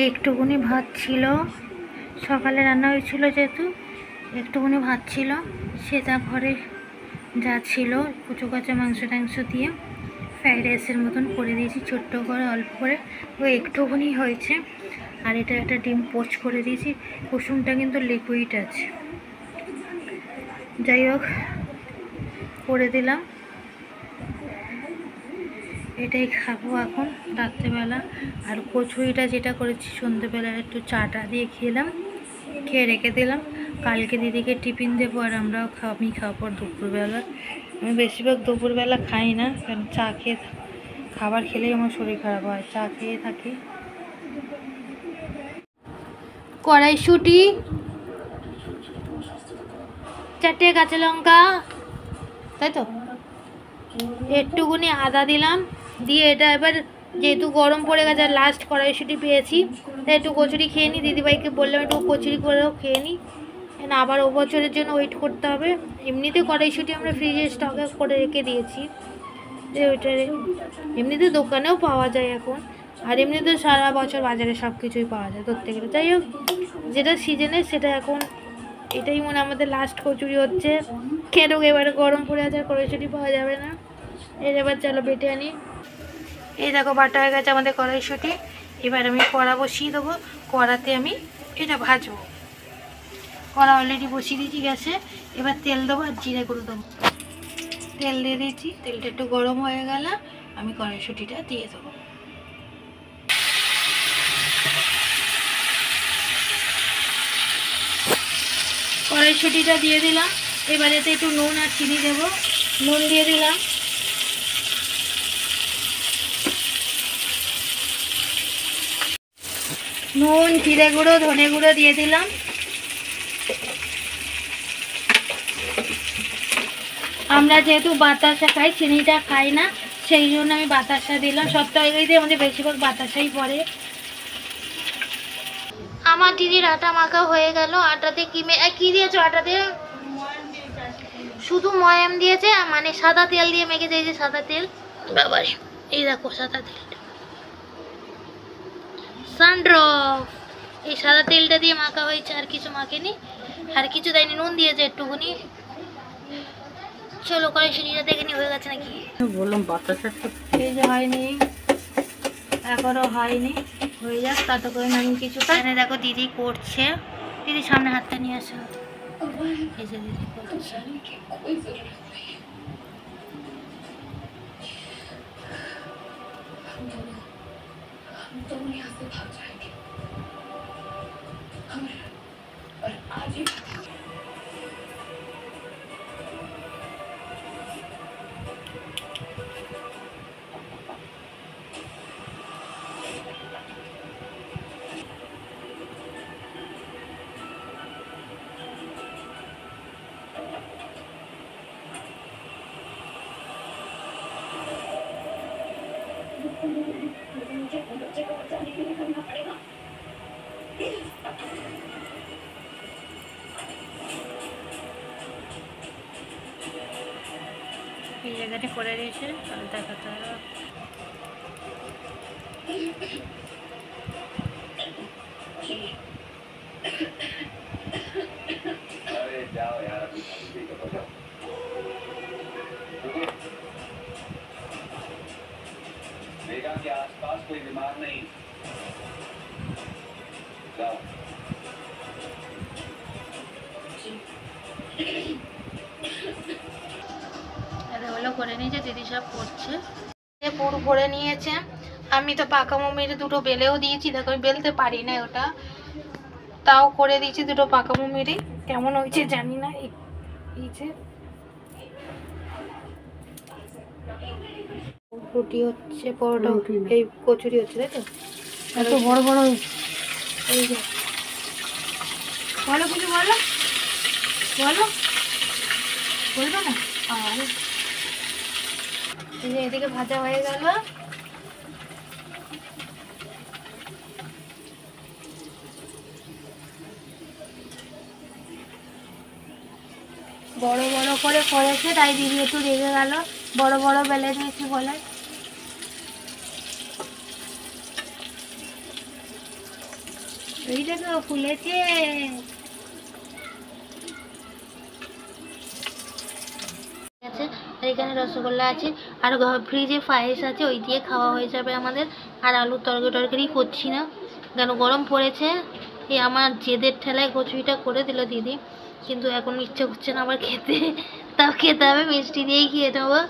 একটুকুনি ভাত ছিল, সকালে রান্না হয়েছিল যেহেতু একটুকুনি ভাত ছিল, সেটা ঘরে যা ছিল কুচো কাঁচা মাংস টাংস দিয়ে ফ্রাইড রাইসের মতন করে দিয়েছি, ছোট্ট করে অল্প করে, ওই একটুকুনি হয়েছে। আর এটা একটা ডিম পোচ করে দিয়েছি, কুসুমটা কিন্তু লিকুইড আছে। যাই হোক করে দিলাম, এটাই খাবো এখন রাত্রেবেলা। আর কচুরিটা যেটা করেছি সন্ধ্যেবেলা একটু চাটা দিয়ে খেলাম, খেয়ে রেখে দিলাম, কালকে দিদিকে টিফিন দেবো। আর আমরাও আমি খাবো দুপুরবেলা। আমি বেশিরভাগ দুপুরবেলা খাই না, কারণ চা খেয়ে খাবার খেলেই আমার শরীর খারাপ হয়, চা খেয়ে থাকি। কড়াইশুঁটি, 4টে কাঁচা লঙ্কা, তাই তো একটুকুনি আদা দিলাম, দিয়ে এটা এবার যেহেতু গরম পড়ে গেছে আর লাস্ট কড়াইশুঁটি পেয়েছি, তাই একটু কচুরি খেয়ে নিই। দিদিভাইকে বললাম একটু কচুরি করেও খেয়ে নিই, না আবার ও বছরের জন্য ওয়েট করতে হবে। এমনিতে কড়াইশুঁটি আমরা ফ্রিজে স্টকে করে রেখে দিয়েছি, যে ওইটা এমনিতে দোকানেও পাওয়া যায় এখন, আর এমনিতে সারা বছর বাজারে সব কিছুই পাওয়া যায় ধরতে গেলে। যাই হোক যেটা সিজনে সেটা এখন, এটাই মনে আমাদের লাস্ট কচুরি হচ্ছে। কেন এবারে গরম পড়ে আছে আর কড়াইশুঁটি পাওয়া যাবে না। এবার চলো বেটে আনি। এই দেখো বাটা হয়ে গেছে আমাদের কড়াইশুঁটি। এবার আমি কড়া বসিয়ে দেবো, কড়াতে আমি এটা ভাজবো। কড়া অলরেডি বসিয়ে দিয়েছি গ্যাসে, এবার তেল দেবো আর জিরে গুঁড়ো দেবো। তেল দিয়ে দিয়েছি, তেলটা একটু গরম হয়ে গেলে আমি কড়াইশুঁটিটা দিয়ে দেবো। কড়াইশুঁটিটা দিয়ে দিলাম, এবার এতে একটু নুন আর চিনি দেবো। নুন দিয়ে দিলাম, নুন, জিরে গুঁড়ো, ধনে গুঁড়ো দিয়ে দিলাম। আমরা যেহেতু বাতাসা খাই, চিনিটা খাই না, সেই জন্য আমি বাতাসা দিলাম। সব তরকারিতে আমাদের বেশিরভাগ বাতাসাই পড়ে। আমার দিদির আটা মাখা হয়ে গেল। আটাতে কি দিয়েছো? আটাতে শুধু ময়াম দিয়েছে, মানে সাদা তেল দিয়ে মেখেছে, এই যে সাদা তেল। বাবারে এই দেখো সাদা তেলটা, সানড্রপ, এই সাদা তেলটা দিয়ে মাখা হয়েছে, আর কিছু মাখেনি, আর কিছু দেয়নি। নুন দিয়েছে একটুখানি। চলো কড়াইশুঁটিটা দেখে নি হয়ে গেছে নাকি। বললাম বাতাসা এই যে হয়নি, এখনো হয়নি, হয়ে যাক তাতে করে আমি কিছুটা। এখানে দেখো দিদি করছে, দিদি সামনে হাতটা নিয়ে আসো। এই যে দিদি করছে, এই জায়গাটা করে দিয়েছে, তাহলে দেখাতে হবে। देखा कि आसपास कोई बीमार नहीं। जाओ। হলো করে নিয়েছে, দিদি সব করছে, পুর ভরে নিয়েছে। আমি তো পাকা মমির দুটো বেলেও দিয়েছি, দেখো আমি বেলতে পারি না ওটা, তাও করে দিয়েছি দুটো পাকা মমিরই। কেমন হয়েছে জানি না। এই যে রুটি হচ্ছে, পরোটা, এই কচুরি হচ্ছে, তাই তো? এত বড় বড়। এই যে বলো কিছু, বলো বলো, বলবো না। আর এই যে এদিকে ভাজা হয়ে গেল, বড় বড় করে করেছে, তাই দিদি একটু রেগে গেল, বড় বড় বেলে নিয়েছি বলে। এই দেখো ফুলেছে। আছে আর এখানে রসগোল্লা আছে আর ফ্রিজে পায়েস আছে, ওই দিয়ে খাওয়া হয়ে যাবে আমাদের। আর আলুর তরকারি করছি না, কেন গরম পড়েছে। এই আমার জেদের ঠেলায় কচুরিটা করে দিল দিদি, কিন্তু এখন ইচ্ছে করছে না আবার খেতে, তাও খেতে হবে, মিষ্টি দিয়েই খেয়ে নেবো।